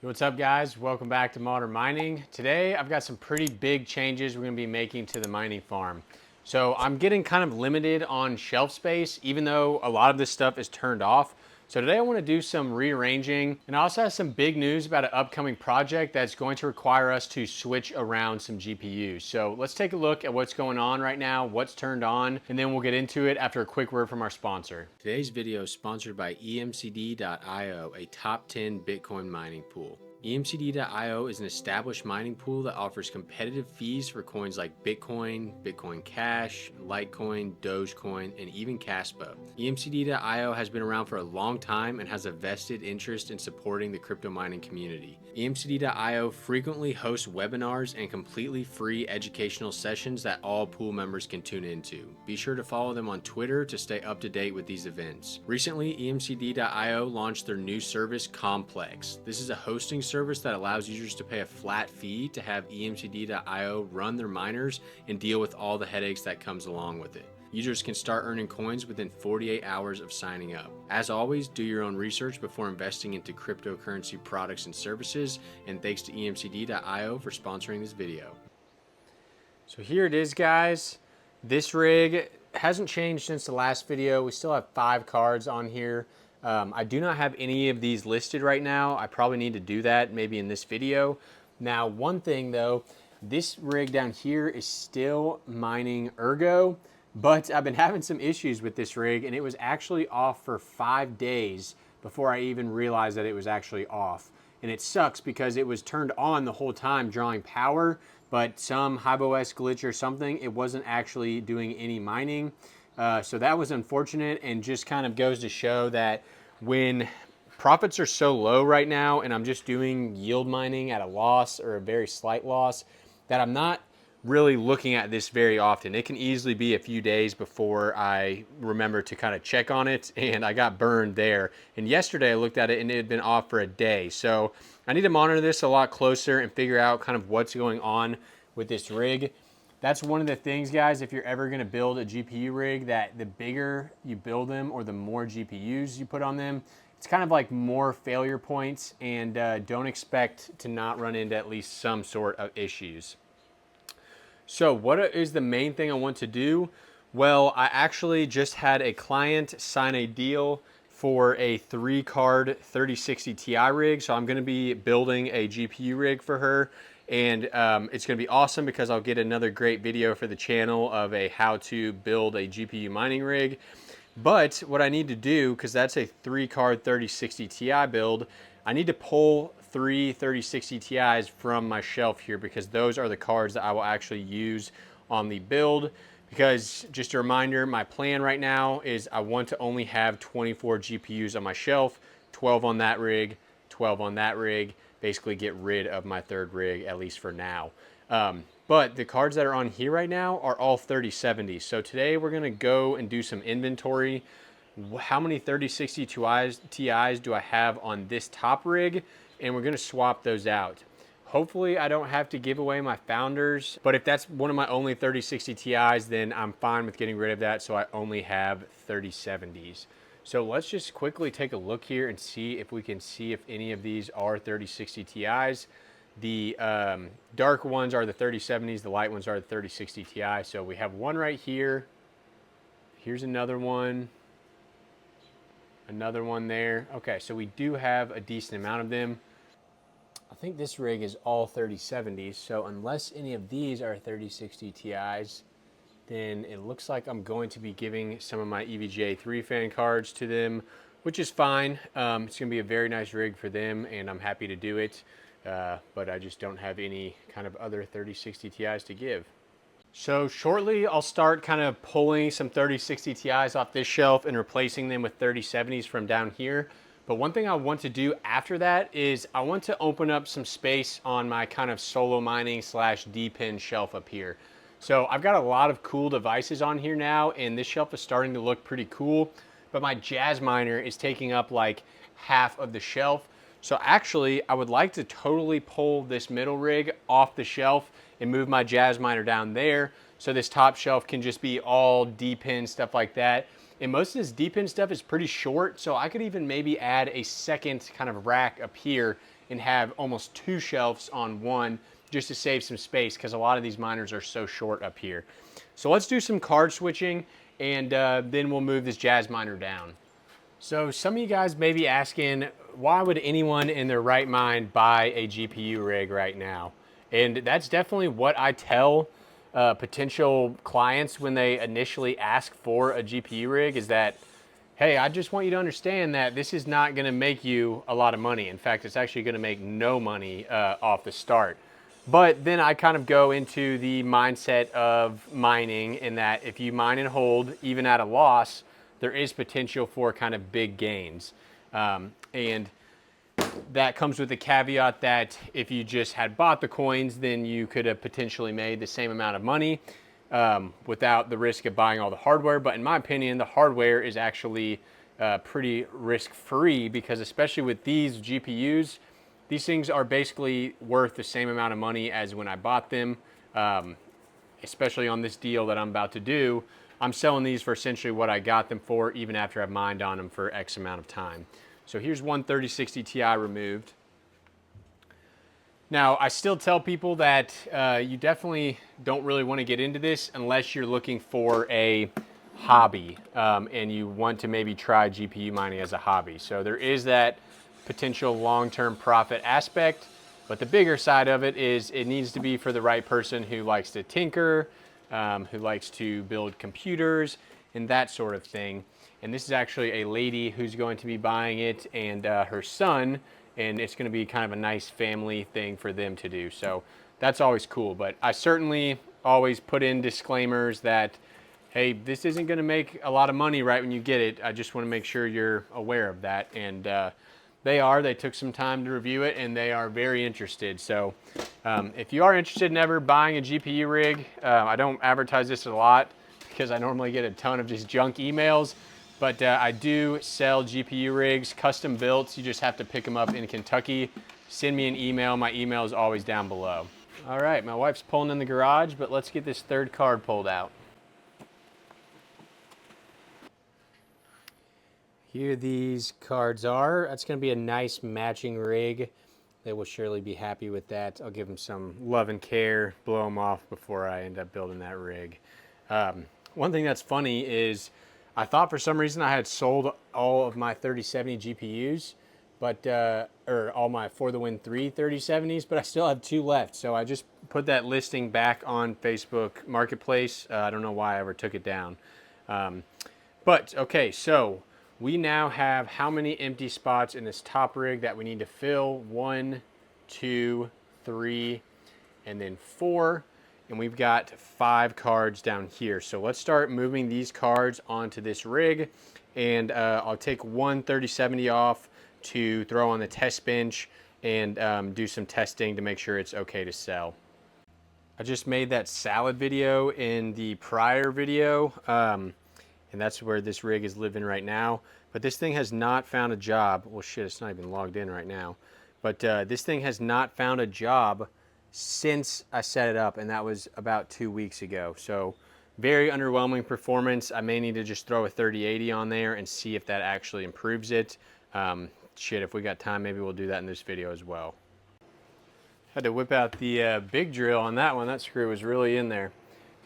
What's up, guys? Welcome back to Modern Mining. Today I've got some pretty big changes we're going to be making to the mining farm. So I'm getting kind of limited on shelf space, even though a lot of this stuff is turned off. So today I want to do some rearranging, and I also have some big news about an upcoming project that's going to require us to switch around some GPUs. So let's take a look at what's going on right now, what's turned on, and then we'll get into it after a quick word from our sponsor. Today's video is sponsored by EMCD.io, a top 10 Bitcoin mining pool. EMCD.io is an established mining pool that offers competitive fees for coins like Bitcoin, Bitcoin Cash, Litecoin, Dogecoin, and even Caspa. EMCD.io has been around for a long time and has a vested interest in supporting the crypto mining community. EMCD.io frequently hosts webinars and completely free educational sessions that all pool members can tune into. Be sure to follow them on Twitter to stay up to date with these events. Recently, EMCD.io launched their new service, Complex. This is a hosting service that allows users to pay a flat fee to have EMCD.io run their miners and deal with all the headaches that comes along with it. Users can start earning coins within 48 hours of signing up. As always, do your own research before investing into cryptocurrency products and services, and thanks to EMCD.io for sponsoring this video. So here it is, guys. This rig hasn't changed since the last video. We still have 5 cards on here. I do not have any of these listed right now. I probably need to do that maybe in this video. Now, one thing though, this rig down here is still mining ergo, but I've been having some issues with this rig, and it was actually off for 5 days before I even realized that it was actually off. And it sucks because it was turned on the whole time drawing power, but some HiveOS glitch or something, it wasn't actually doing any mining. So that was unfortunate, and just kind of goes to show that when profits are so low right now and I'm just doing yield mining at a loss or a very slight loss, that I'm not really looking at this very often. It can easily be a few days before I remember to kind of check on it, and I got burned there. And yesterday I looked at it and it had been off for a day. So I need to monitor this a lot closer and figure out kind of what's going on with this rig. That's one of the things, guys, if you're ever going to build a GPU rig, that the bigger you build them or the more GPUs you put on them, it's kind of like more failure points, and don't expect to not run into at least some sort of issues. So what is the main thing I want to do? Well, I actually just had a client sign a deal for a 3-card 3060 Ti rig. So I'm going to be building a GPU rig for her. And it's going to be awesome because I'll get another great video for the channel of a how to build a GPU mining rig. But what I need to do, because that's a 3-card 3060 Ti build, I need to pull 3 3060 Ti's from my shelf here, because those are the cards that I will actually use on the build. Because just a reminder, my plan right now is I want to only have 24 GPUs on my shelf, 12 on that rig, 12 on that rig, basically get rid of my 3rd rig, at least for now. But the cards that are on here right now are all 3070s. So today we're gonna go and do some inventory. How many 3060 Ti's do I have on this top rig? And we're gonna swap those out. Hopefully I don't have to give away my founders, but if that's one of my only 3060 Ti's, then I'm fine with getting rid of that, so I only have 3070s. So let's just quickly take a look here and see if we can see if any of these are 3060 Ti's. The dark ones are the 3070s, the light ones are the 3060 Ti. So we have one right here. Here's another one. Another one there. Okay, so we do have a decent amount of them. I think this rig is all 3070s, so unless any of these are 3060 Ti's, then it looks like I'm going to be giving some of my EVGA 3 fan cards to them, which is fine. It's going to be a very nice rig for them, and I'm happy to do it, but I just don't have any kind of other 3060 Ti's to give. So shortly, I'll start kind of pulling some 3060 Ti's off this shelf and replacing them with 3070s from down here. But one thing I want to do after that is I want to open up some space on my kind of solo mining / D-pin shelf up here. So I've got a lot of cool devices on here now, and this shelf is starting to look pretty cool, but my Jazz miner is taking up like half of the shelf. So actually, I would like to totally pull this middle rig off the shelf and move my Jazz miner down there, so this top shelf can just be all D-pin, stuff like that. And most of this D-pin stuff is pretty short, so I could even maybe add a second kind of rack up here and have almost 2 shelves on one just to save some space because a lot of these miners are so short up here. So let's do some card switching, and then we'll move this Jazz miner down. So some of you guys may be asking, why would anyone in their right mind buy a GPU rig right now? And that's definitely what I tell potential clients when they initially ask for a GPU rig, is that, hey, I just want you to understand that this is not going to make you a lot of money. In fact, it's actually going to make no money off the start. But then I kind of go into the mindset of mining, in that if you mine and hold, even at a loss, there is potential for kind of big gains. And that comes with the caveat that if you just had bought the coins, then you could have potentially made the same amount of money without the risk of buying all the hardware. But in my opinion, the hardware is actually pretty risk-free, because especially with these GPUs, these things are basically worth the same amount of money as when I bought them, especially on this deal that I'm about to do. I'm selling these for essentially what I got them for, even after I've mined on them for X amount of time. So here's one 3060 Ti removed. Now, I still tell people that you definitely don't really want to get into this unless you're looking for a hobby and you want to maybe try GPU mining as a hobby. So there is that potential long-term profit aspect, but the bigger side of it is it needs to be for the right person who likes to tinker, who likes to build computers and that sort of thing. And this is actually a lady who's going to be buying it, and her son, and it's going to be kind of a nice family thing for them to do. So that's always cool. But I certainly always put in disclaimers that, hey, this isn't going to make a lot of money right when you get it. I just want to make sure you're aware of that. And they took some time to review it, and they are very interested. So if you are interested in ever buying a GPU rig, I don't advertise this a lot because I normally get a ton of just junk emails, but I do sell GPU rigs, custom built. You just have to pick them up in Kentucky. Send me an email. My email is always down below. All right, my wife's pulling in the garage, but let's get this third card pulled out. Here these cards are. That's going to be a nice matching rig. They will surely be happy with that. I'll give them some love and care, blow them off before I end up building that rig. One thing that's funny is I thought for some reason I had sold all of my 3070 GPUs, but or all my For the Win 3 3070s, but I still have 2 left. So I just put that listing back on Facebook Marketplace. I don't know why I ever took it down. But okay, so we now have how many empty spots in this top rig that we need to fill? 1, 2, 3, and then 4. And we've got 5 cards down here. So let's start moving these cards onto this rig. And I'll take one 3070 off to throw on the test bench and do some testing to make sure it's okay to sell. I just made that salad video in the prior video. And that's where this rig is living right now. But this thing has not found a job. Well, shit, it's not even logged in right now. But this thing has not found a job since I set it up, and that was about 2 weeks ago. So very underwhelming performance. I may need to just throw a 3080 on there and see if that actually improves it. Shit, if we got time, maybe we'll do that in this video as well. Had to whip out the big drill on that one. That screw was really in there.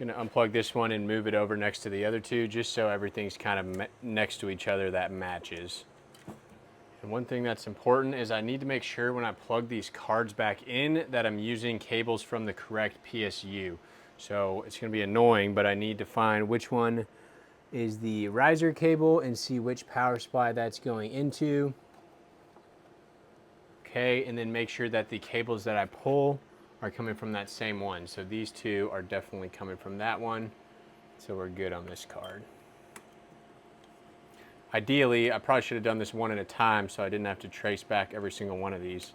Gonna unplug this one and move it over next to the other two, just so everything's kind of next to each other that matches. And one thing that's important is I need to make sure when I plug these cards back in that I'm using cables from the correct PSU. So it's gonna be annoying, but I need to find which one is the riser cable and see which power supply that's going into. Okay, and then make sure that the cables that I pull are coming from that same one. So these two are definitely coming from that one. So we're good on this card. Ideally, I probably should have done this one at a time so I didn't have to trace back every single one of these.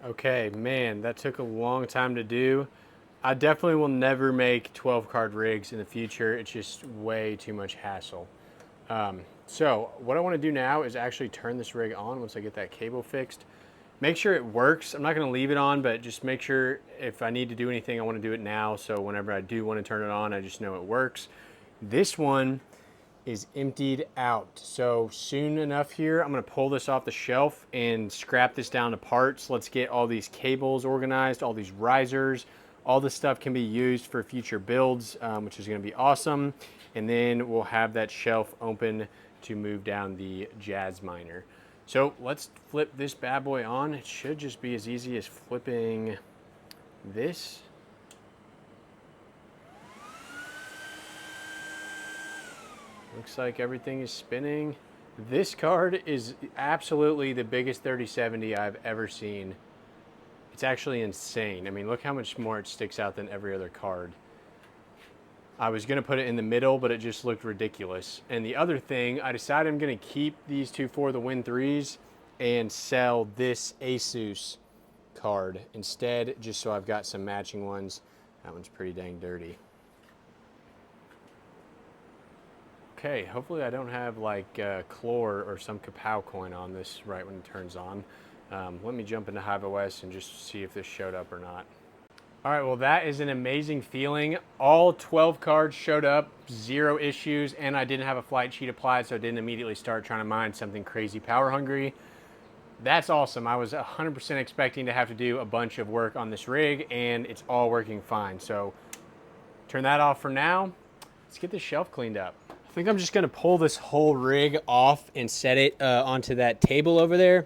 Okay, man, that took a long time to do. I definitely will never make 12 card rigs in the future. It's just way too much hassle. So what I want to do now is actually turn this rig on once I get that cable fixed. Make sure it works. I'm not going to leave it on, but just make sure if I need to do anything, I want to do it now. So whenever I do want to turn it on, I just know it works. This one is emptied out. So soon enough here, I'm going to pull this off the shelf and scrap this down to parts. Let's get all these cables organized, all these risers. All this stuff can be used for future builds, which is going to be awesome. And then we'll have that shelf open to move down the Jazz Miner. So let's flip this bad boy on. It should just be as easy as flipping this. Looks like everything is spinning. This card is absolutely the biggest 3070 I've ever seen. It's actually insane. I mean, look how much more it sticks out than every other card. I was gonna put it in the middle, but it just looked ridiculous. And the other thing, I decided I'm gonna keep these two For the Win 3s and sell this ASUS card instead, just so I've got some matching ones. That one's pretty dang dirty. Okay, hopefully I don't have like chlor or some kapow coin on this right when it turns on. Let me jump into HiveOS and just see if this showed up or not. All right, well that is an amazing feeling. All 12 cards showed up, 0 issues, and I didn't have a flight sheet applied, so I didn't immediately start trying to mine something crazy power hungry. That's awesome. I was 100% expecting to have to do a bunch of work on this rig, and it's all working fine. So turn that off for now. Let's get this shelf cleaned up. I think I'm just gonna pull this whole rig off and set it onto that table over there.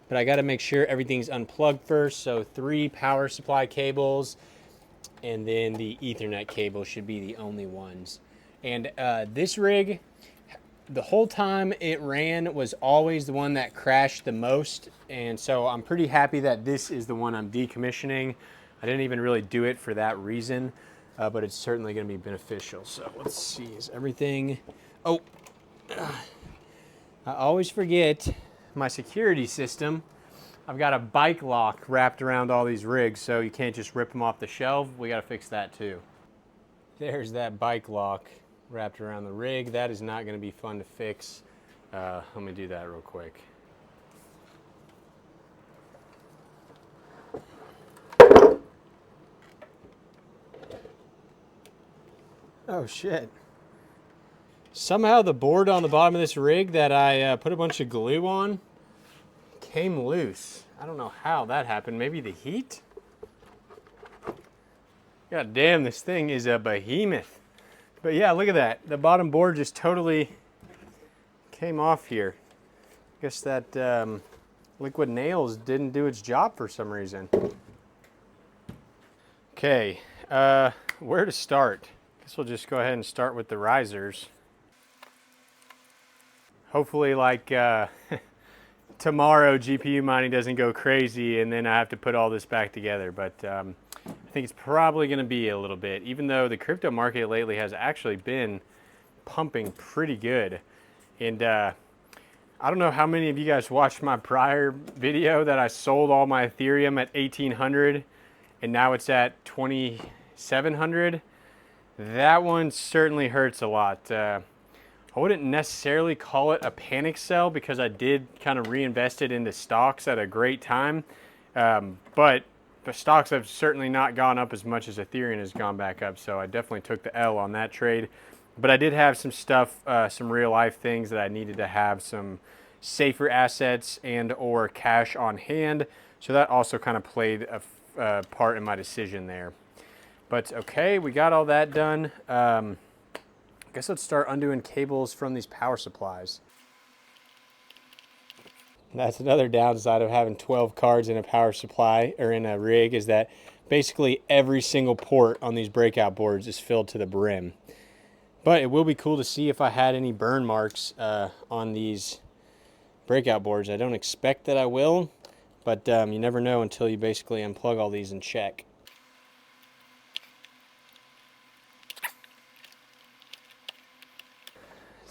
But I gotta make sure everything's unplugged first. So 3 power supply cables, and then the Ethernet cable should be the only ones. And this rig, the whole time it ran, was always the one that crashed the most. And so I'm pretty happy that this is the one I'm decommissioning. I didn't even really do it for that reason, but it's certainly gonna be beneficial. So let's see, is everything, oh, I always forget my security system. I've got a bike lock wrapped around all these rigs, so you can't just rip them off the shelf. We gotta fix that too. There's that bike lock wrapped around the rig. That is not gonna be fun to fix. Let me do that real quick. Oh shit. Somehow the board on the bottom of this rig that I put a bunch of glue on came loose. I don't know how that happened. Maybe the heat? God damn, this thing is a behemoth. But yeah, look at that. The bottom board just totally came off here. Guess that liquid nails didn't do its job for some reason. Okay, where to start? Guess we'll just go ahead and start with the risers. Hopefully, like tomorrow, GPU mining doesn't go crazy and then I have to put all this back together. But I think it's probably going to be a little bit, even though the crypto market lately has actually been pumping pretty good. And I don't know how many of you guys watched my prior video that I sold all my Ethereum at 1,800 and now it's at 2,700. That one certainly hurts a lot. I wouldn't necessarily call it a panic sell because I did kind of reinvest it into stocks at a great time. But the stocks have certainly not gone up as much as Ethereum has gone back up. So I definitely took the L on that trade. But I did have some stuff, some real life things that I needed to have some safer assets and or cash on hand. So that also kind of played a part in my decision there. But okay, we got all that done. I guess let's start undoing cables from these power supplies. That's another downside of having 12 cards in a power supply or in a rig, is that basically every single port on these breakout boards is filled to the brim. But it will be cool to see if I had any burn marks on these breakout boards. I don't expect that I will, but you never know until you basically unplug all these and check.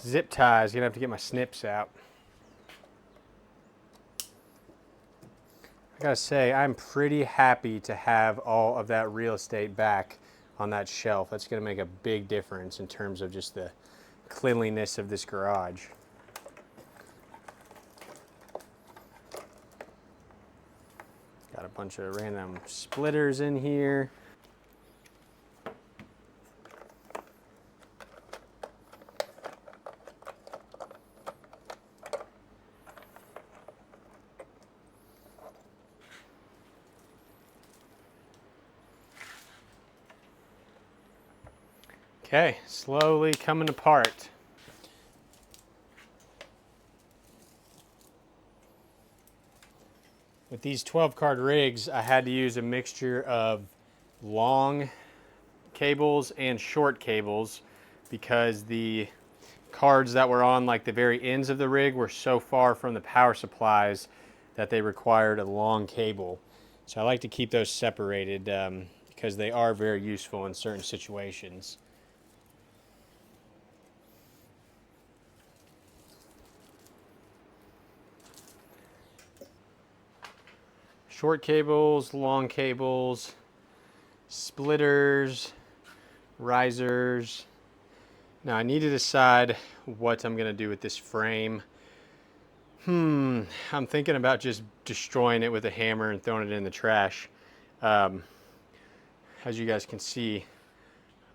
Zip ties, gonna have to get my snips out. I gotta say, I'm pretty happy to have all of that real estate back on that shelf. That's gonna make a big difference in terms of just the cleanliness of this garage. Got a bunch of random splitters in here. Okay, slowly coming apart. With these 12 card rigs, I had to use a mixture of long cables and short cables because the cards that were on like the very ends of the rig were so far from the power supplies that they required a long cable. So I like to keep those separated because they are very useful in certain situations. Short cables, long cables, splitters, risers. Now I need to decide what I'm gonna do with this frame. I'm thinking about just destroying it with a hammer and throwing it in the trash. As you guys can see,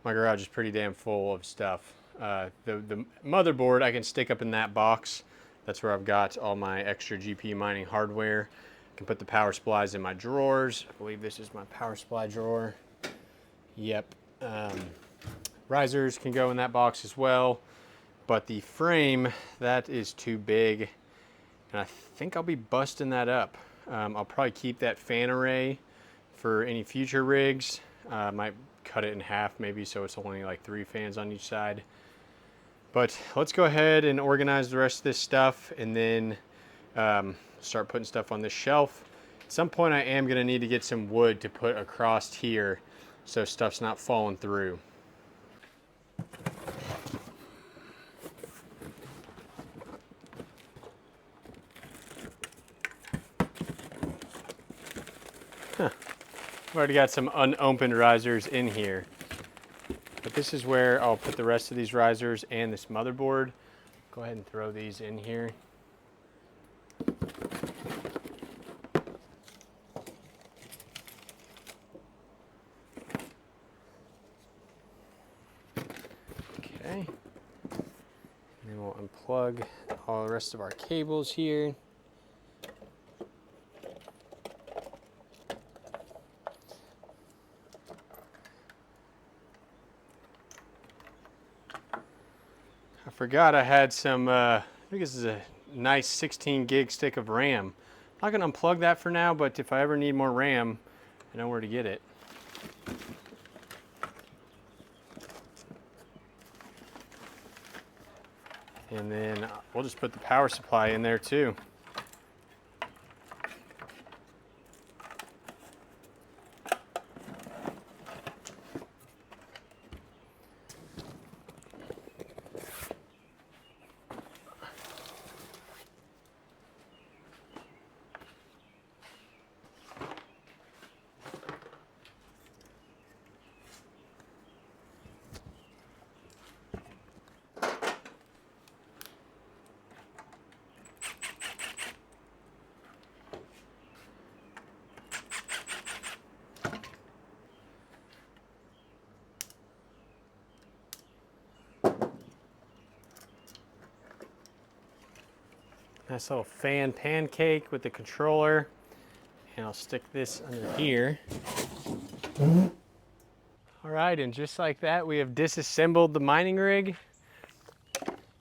my garage is pretty damn full of stuff. The motherboard I can stick up in that box. That's where I've got all my extra GPU mining hardware. I can put the power supplies in my drawers. I believe this is my power supply drawer. Yep. Risers can go in that box as well. But the frame, that is too big. And I think I'll be busting that up. I'll probably keep that fan array for any future rigs. I might cut it in half maybe so it's only like 3 fans on each side. But let's go ahead and organize the rest of this stuff and then start putting stuff on this shelf. At some point I am going to need to get some wood to put across here so stuff's not falling through. I've already got some unopened risers in here. But this is where I'll put the rest of these risers and this motherboard. Go ahead and throw these in here. Okay. And then we'll unplug all the rest of our cables here. I forgot I had some, I think this is a nice 16 gig stick of RAM. I'm not gonna unplug that for now, but if I ever need more RAM, I know where to get it. And then we'll just put the power supply in there too. Nice little fan pancake with the controller. And I'll stick this under here. All right, and just like that, we have disassembled the mining rig.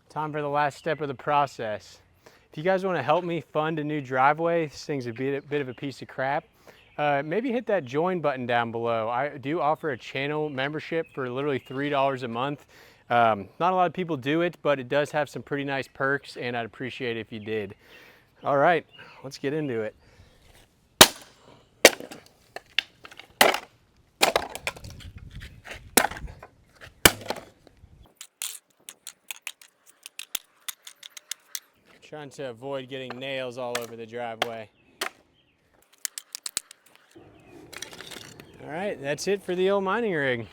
Time for the last step of the process. If you guys want to help me fund a new driveway, this thing's a bit of a piece of crap. Maybe hit that join button down below. I do offer a channel membership for literally $3 a month. Not a lot of people do it, but it does have some pretty nice perks, and I'd appreciate it if you did. All right, let's get into it. Trying to avoid getting nails all over the driveway. All right, that's it for the old mining rig.